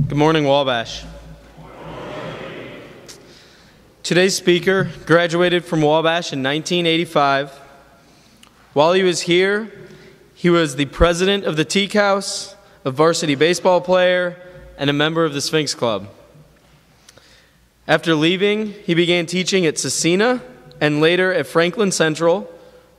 Good morning, Wabash. Today's speaker graduated from Wabash in 1985. While he was here, he was the president of the Teak House, a varsity baseball player, and a member of the Sphinx Club. After leaving, he began teaching at Cecina and later at Franklin Central,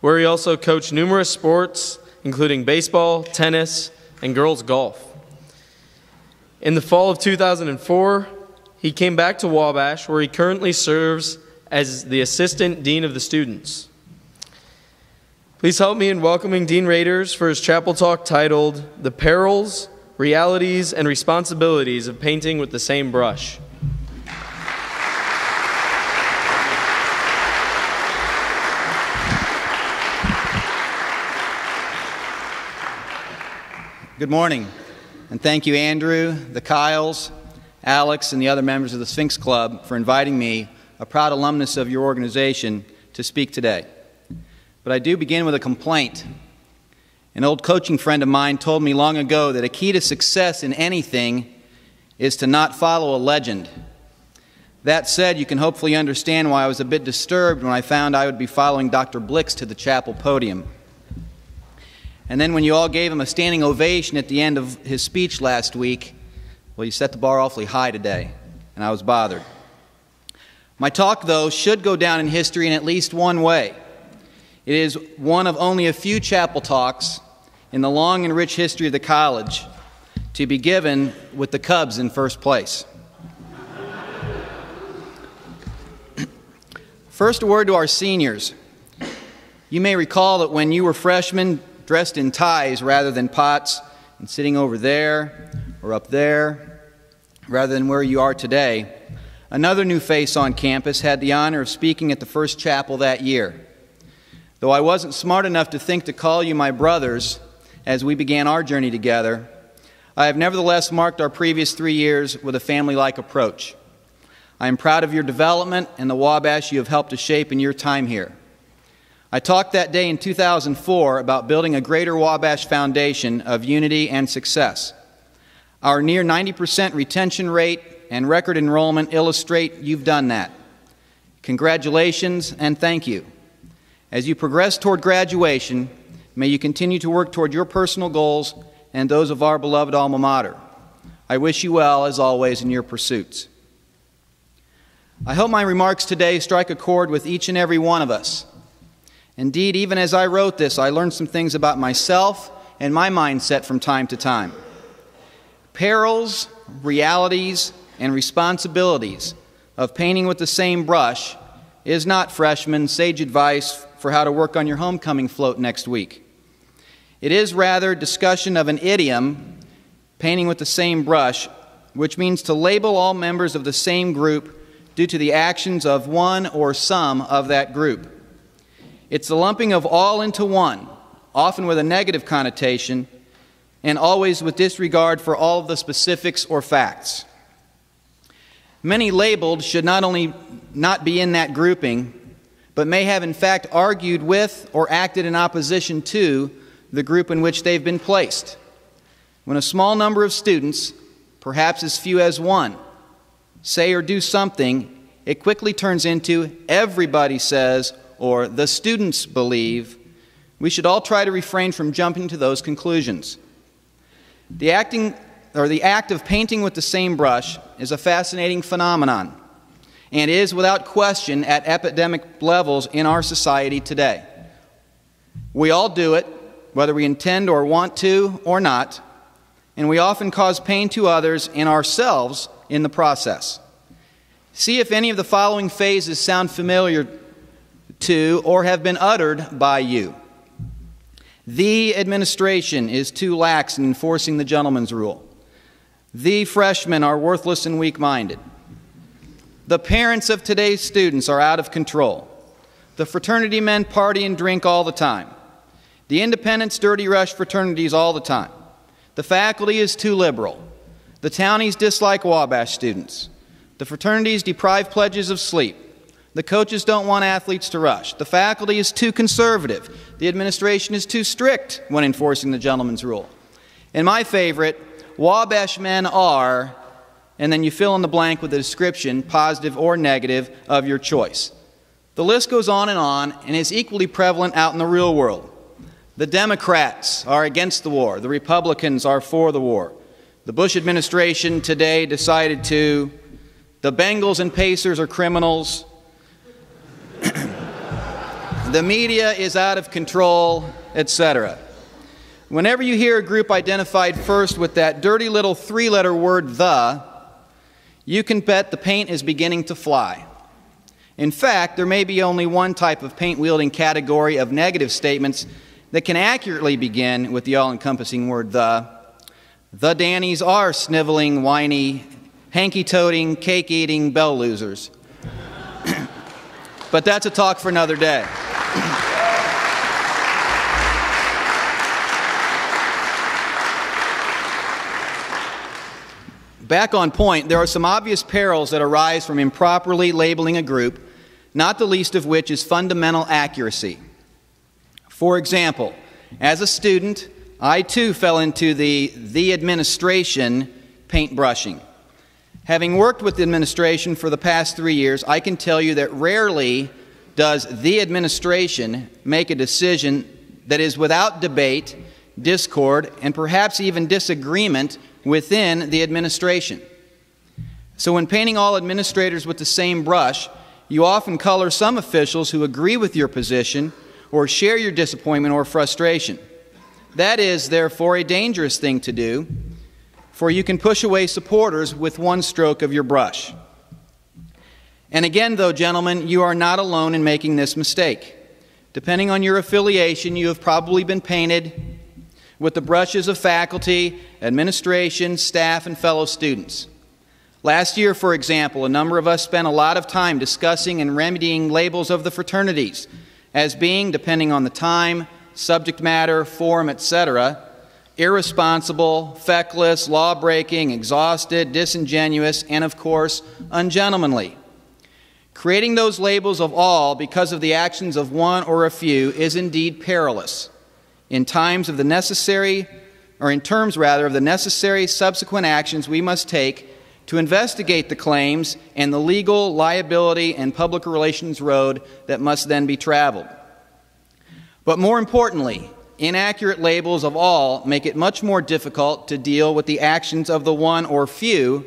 where he also coached numerous sports, including baseball, tennis, and girls golf. In the fall of 2004, he came back to Wabash, where he currently serves as the Assistant Dean of the Students. Please help me in welcoming Dean Raiders for his chapel talk titled, "The Perils, Realities, and Responsibilities of Painting with the Same Brush." Good morning, and thank you, Andrew, the Kyles, Alex, and the other members of the Sphinx Club for inviting me, a proud alumnus of your organization, to speak today. But I do begin with a complaint. An old coaching friend of mine told me long ago that a key to success in anything is to not follow a legend. That said, you can hopefully understand why I was a bit disturbed when I found I would be following Dr. Blix to the chapel podium. And then when you all gave him a standing ovation at the end of his speech last week, well, you set the bar awfully high today, and I was bothered. My talk, though, should go down in history in at least one way. It is one of only a few chapel talks in the long and rich history of the college to be given with the Cubs in first place. First, a word to our seniors. You may recall that when you were freshmen, dressed in ties rather than pots, and sitting over there or up there, rather than where you are today, another new face on campus had the honor of speaking at the first chapel that year. Though I wasn't smart enough to think to call you my brothers as we began our journey together, I have nevertheless marked our previous 3 years with a family-like approach. I am proud of your development and the Wabash you have helped to shape in your time here. I talked that day in 2004 about building a greater Wabash foundation of unity and success. Our near 90% retention rate and record enrollment illustrate you've done that. Congratulations and thank you. As you progress toward graduation, may you continue to work toward your personal goals and those of our beloved alma mater. I wish you well, as always, in your pursuits. I hope my remarks today strike a chord with each and every one of us. Indeed, even as I wrote this, I learned some things about myself and my mindset from time to time. Perils, realities, and responsibilities of painting with the same brush is not, freshmen, sage advice for how to work on your homecoming float next week. It is rather discussion of an idiom, painting with the same brush, which means to label all members of the same group due to the actions of one or some of that group. It's the lumping of all into one, often with a negative connotation, and always with disregard for all of the specifics or facts. Many labeled should not only not be in that grouping, but may have in fact argued with or acted in opposition to the group in which they've been placed. When a small number of students, perhaps as few as one, say or do something, it quickly turns into everybody says or the students believe. We should all try to refrain from jumping to those conclusions. The act of painting with the same brush is a fascinating phenomenon and is without question at epidemic levels in our society today. We all do it, whether we intend or want to or not, and we often cause pain to others and ourselves in the process. See if any of the following phases sound familiar to or have been uttered by you. The administration is too lax in enforcing the gentleman's rule. The freshmen are worthless and weak-minded. The parents of today's students are out of control. The fraternity men party and drink all the time. The independents dirty rush fraternities all the time. The faculty is too liberal. The townies dislike Wabash students. The fraternities deprive pledges of sleep. The coaches don't want athletes to rush. The faculty is too conservative. The administration is too strict when enforcing the gentleman's rule. And my favorite, Wabash men are and then you fill in the blank with a description, positive or negative, of your choice. The list goes on and is equally prevalent out in the real world. The Democrats are against the war. The Republicans are for the war. The Bush administration today decided to. The Bengals and Pacers are criminals. The media is out of control, etc. Whenever you hear a group identified first with that dirty little three-letter word, the, you can bet the paint is beginning to fly. In fact, there may be only one type of paint-wielding category of negative statements that can accurately begin with the all-encompassing word the. The Dannies are sniveling, whiny, hanky-toting, cake-eating bell losers. But that's a talk for another day. Back on point, there are some obvious perils that arise from improperly labeling a group, not the least of which is fundamental accuracy. For example, as a student, I too fell into the administration paintbrushing. Having worked with the administration for the past 3 years, I can tell you that rarely does the administration make a decision that is without debate, discord, and perhaps even disagreement within the administration. So when painting all administrators with the same brush, you often color some officials who agree with your position or share your disappointment or frustration. That is, therefore, a dangerous thing to do, for you can push away supporters with one stroke of your brush. And again, though, gentlemen, you are not alone in making this mistake. Depending on your affiliation, you have probably been painted with the brushes of faculty, administration, staff, and fellow students. Last year, for example, a number of us spent a lot of time discussing and remedying labels of the fraternities as being, depending on the time, subject matter, form, etc., irresponsible, feckless, law-breaking, exhausted, disingenuous, and, of course, ungentlemanly. Creating those labels of all because of the actions of one or a few is indeed perilous. In terms of the necessary subsequent actions we must take to investigate the claims and the legal, liability, and public relations road that must then be traveled. But more importantly, inaccurate labels of all make it much more difficult to deal with the actions of the one or few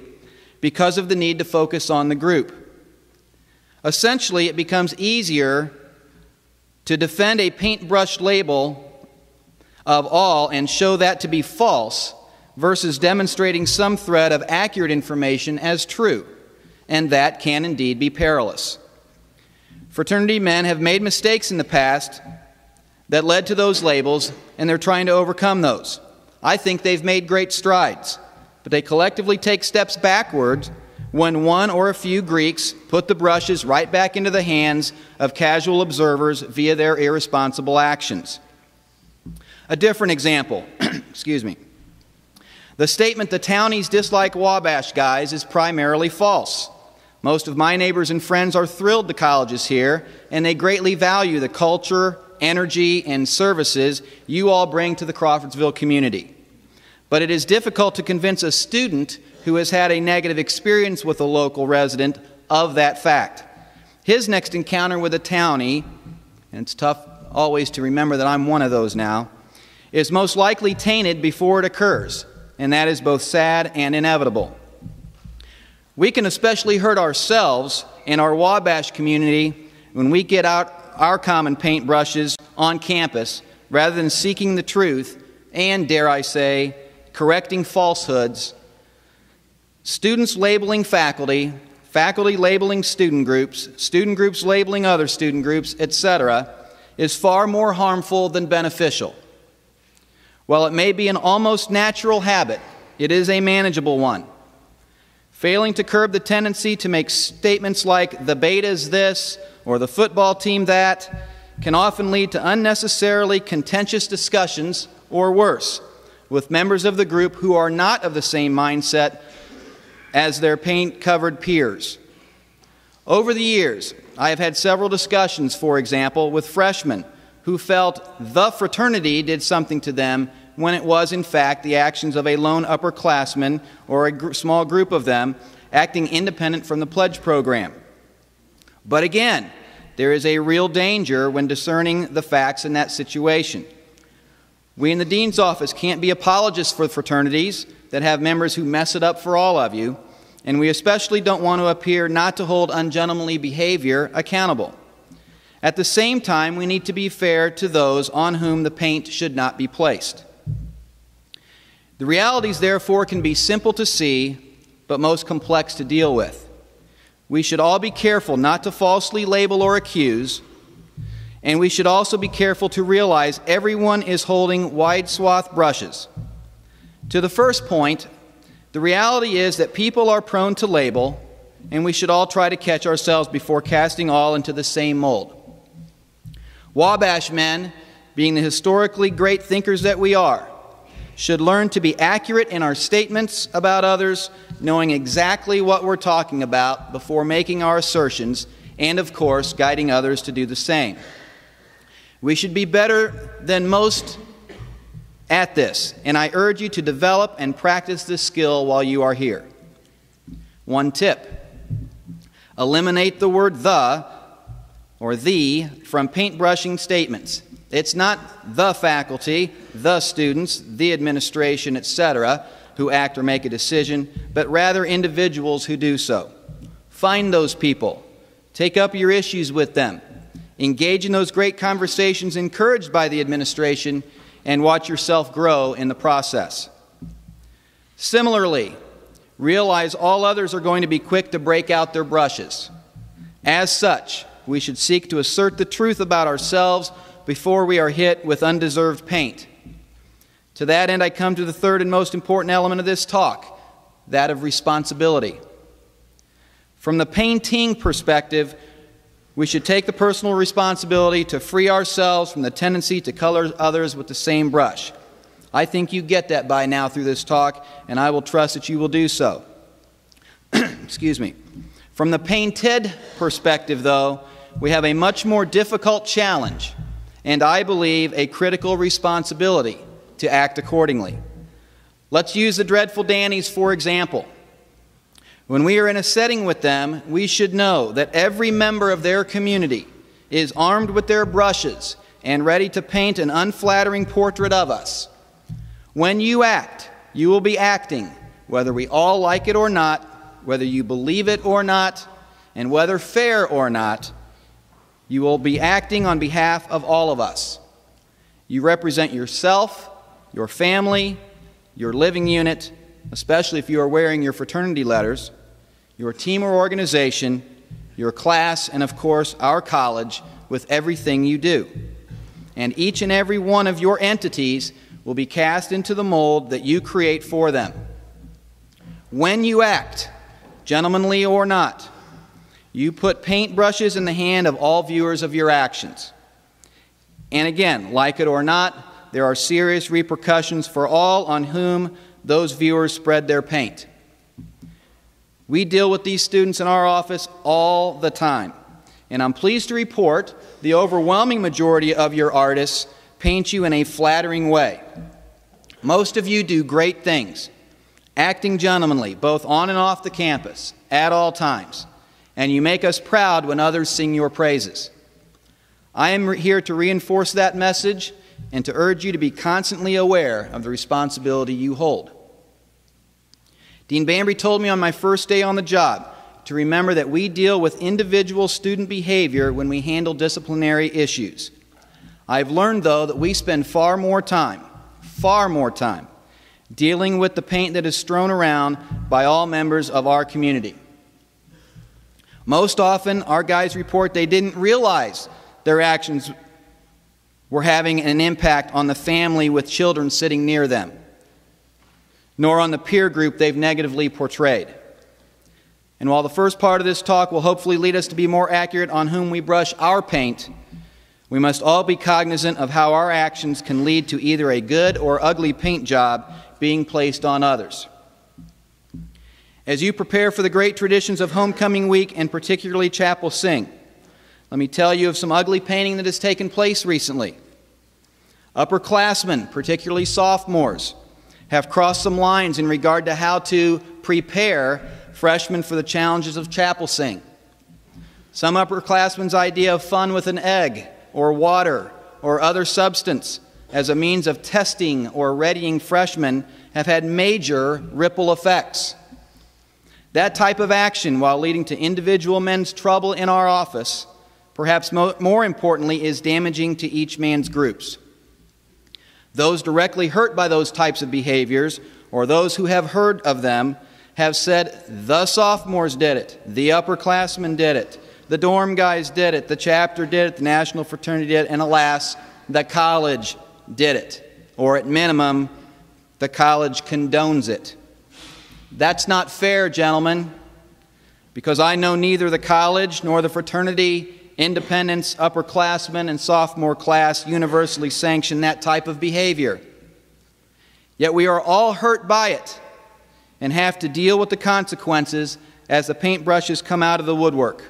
because of the need to focus on the group. Essentially, it becomes easier to defend a paintbrush label of all and show that to be false versus demonstrating some thread of accurate information as true, and that can indeed be perilous. Fraternity men have made mistakes in the past that led to those labels, and they're trying to overcome those. I think they've made great strides, but they collectively take steps backwards when one or a few Greeks put the brushes right back into the hands of casual observers via their irresponsible actions. A different example, excuse me. The statement, "the townies dislike Wabash guys," is primarily false. Most of my neighbors and friends are thrilled the college is here, and they greatly value the culture, energy, and services you all bring to the Crawfordsville community. But it is difficult to convince a student who has had a negative experience with a local resident of that fact. His next encounter with a townie, and it's tough always to remember that I'm one of those now, is most likely tainted before it occurs, and that is both sad and inevitable. We can especially hurt ourselves and our Wabash community when we get out our common paintbrushes on campus rather than seeking the truth and, dare I say, correcting falsehoods. Students labeling faculty, faculty labeling student groups labeling other student groups, etc., is far more harmful than beneficial. While it may be an almost natural habit, it is a manageable one. Failing to curb the tendency to make statements like "the beta's this" or "the football team that" can often lead to unnecessarily contentious discussions, or worse, with members of the group who are not of the same mindset as their paint-covered peers. Over the years, I have had several discussions, for example, with freshmen who felt the fraternity did something to them when it was, in fact, the actions of a lone upperclassman or a small group of them acting independent from the pledge program. But again, there is a real danger when discerning the facts in that situation. We in the Dean's Office can't be apologists for fraternities that have members who mess it up for all of you, and we especially don't want to appear not to hold ungentlemanly behavior accountable. At the same time, we need to be fair to those on whom the paint should not be placed. The realities, therefore, can be simple to see, but most complex to deal with. We should all be careful not to falsely label or accuse, and we should also be careful to realize everyone is holding wide swath brushes. To the first point, the reality is that people are prone to label, and we should all try to catch ourselves before casting all into the same mold. Wabash men, being the historically great thinkers that we are, should learn to be accurate in our statements about others, knowing exactly what we're talking about before making our assertions, and of course, guiding others to do the same. We should be better than most at this, and I urge you to develop and practice this skill while you are here. One tip: eliminate the word the or the from paintbrushing statements. It's not the faculty, the students, the administration, etc., who act or make a decision, but rather individuals who do so. Find those people. Take up your issues with them. Engage in those great conversations encouraged by the administration, and watch yourself grow in the process. Similarly, realize all others are going to be quick to break out their brushes. As such, we should seek to assert the truth about ourselves before we are hit with undeserved paint. To that end, I come to the third and most important element of this talk, that of responsibility. From the painting perspective, we should take the personal responsibility to free ourselves from the tendency to color others with the same brush. I think you get that by now through this talk, and I will trust that you will do so. Excuse me. From the painted perspective, though, we have a much more difficult challenge, and I believe a critical responsibility to act accordingly. Let's use the Dreadful Dannies for example. When we are in a setting with them, we should know that every member of their community is armed with their brushes and ready to paint an unflattering portrait of us. When you act, you will be acting, whether we all like it or not, whether you believe it or not, and whether fair or not, you will be acting on behalf of all of us. You represent yourself, your family, your living unit, especially if you are wearing your fraternity letters, your team or organization, your class, and of course our college with everything you do. And each and every one of your entities will be cast into the mold that you create for them. When you act, gentlemanly or not, you put paintbrushes in the hand of all viewers of your actions. And again, like it or not, there are serious repercussions for all on whom those viewers spread their paint. We deal with these students in our office all the time, and I'm pleased to report the overwhelming majority of your artists paint you in a flattering way. Most of you do great things, acting gentlemanly, both on and off the campus, at all times, and you make us proud when others sing your praises. I am here to reinforce that message and to urge you to be constantly aware of the responsibility you hold. Dean Bambry told me on my first day on the job to remember that we deal with individual student behavior when we handle disciplinary issues. I've learned, though, that we spend far more time, dealing with the paint that is strewn around by all members of our community. Most often, our guys report they didn't realize their actions were having an impact on the family with children sitting near them, nor on the peer group they've negatively portrayed. And while the first part of this talk will hopefully lead us to be more accurate on whom we brush our paint, we must all be cognizant of how our actions can lead to either a good or ugly paint job being placed on others. As you prepare for the great traditions of Homecoming Week and particularly Chapel Sing, let me tell you of some ugly painting that has taken place recently. Upperclassmen, particularly sophomores, have crossed some lines in regard to how to prepare freshmen for the challenges of chapel sing. Some upperclassmen's idea of fun with an egg or water or other substance as a means of testing or readying freshmen have had major ripple effects. That type of action, while leading to individual men's trouble in our office, perhaps more importantly, is damaging to each man's groups. Those directly hurt by those types of behaviors, or those who have heard of them, have said, the sophomores did it, the upperclassmen did it, the dorm guys did it, the chapter did it, the national fraternity did it, and alas, the college did it. Or at minimum, the college condones it. That's not fair, gentlemen, because I know neither the college nor the fraternity, independents, upperclassmen, and sophomore class universally sanction that type of behavior. Yet we are all hurt by it and have to deal with the consequences as the paintbrushes come out of the woodwork.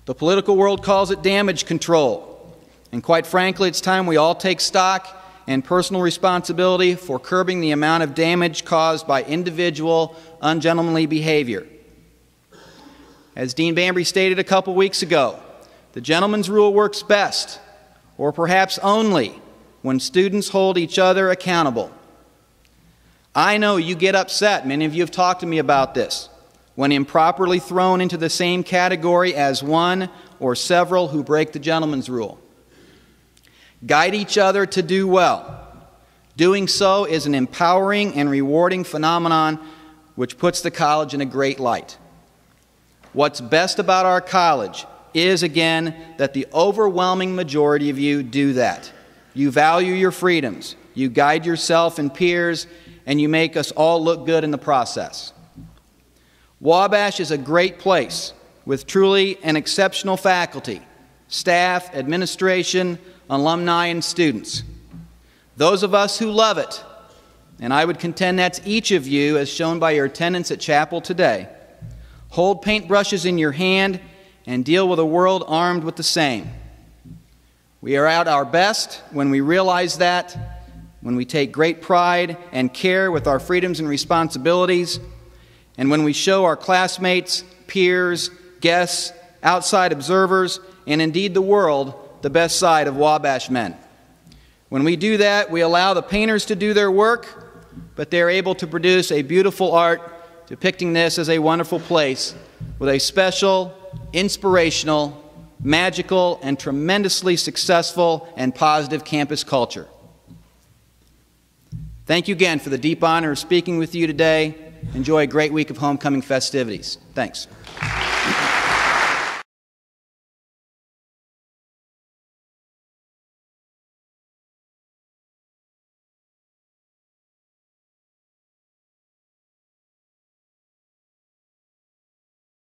The political world calls it damage control, and quite frankly, it's time we all take stock and personal responsibility for curbing the amount of damage caused by individual ungentlemanly behavior. As Dean Bambry stated a couple weeks ago, the gentleman's rule works best, or perhaps only, when students hold each other accountable. I know you get upset, many of you have talked to me about this, when improperly thrown into the same category as one or several who break the gentleman's rule. Guide each other to do well. Doing so is an empowering and rewarding phenomenon which puts the college in a great light. What's best about our college is, again, that the overwhelming majority of you do that. You value your freedoms, you guide yourself and peers, and you make us all look good in the process. Wabash is a great place with truly an exceptional faculty, staff, administration, alumni, and students. Those of us who love it, and I would contend that's each of you as shown by your attendance at chapel today, hold paintbrushes in your hand and deal with a world armed with the same. We are at our best when we realize that, when we take great pride and care with our freedoms and responsibilities, and when we show our classmates, peers, guests, outside observers, and indeed the world, the best side of Wabash men. When we do that, we allow the painters to do their work, but they're able to produce a beautiful art depicting this as a wonderful place with a special, inspirational, magical, and tremendously successful and positive campus culture. Thank you again for the deep honor of speaking with you today. Enjoy a great week of homecoming festivities. Thanks.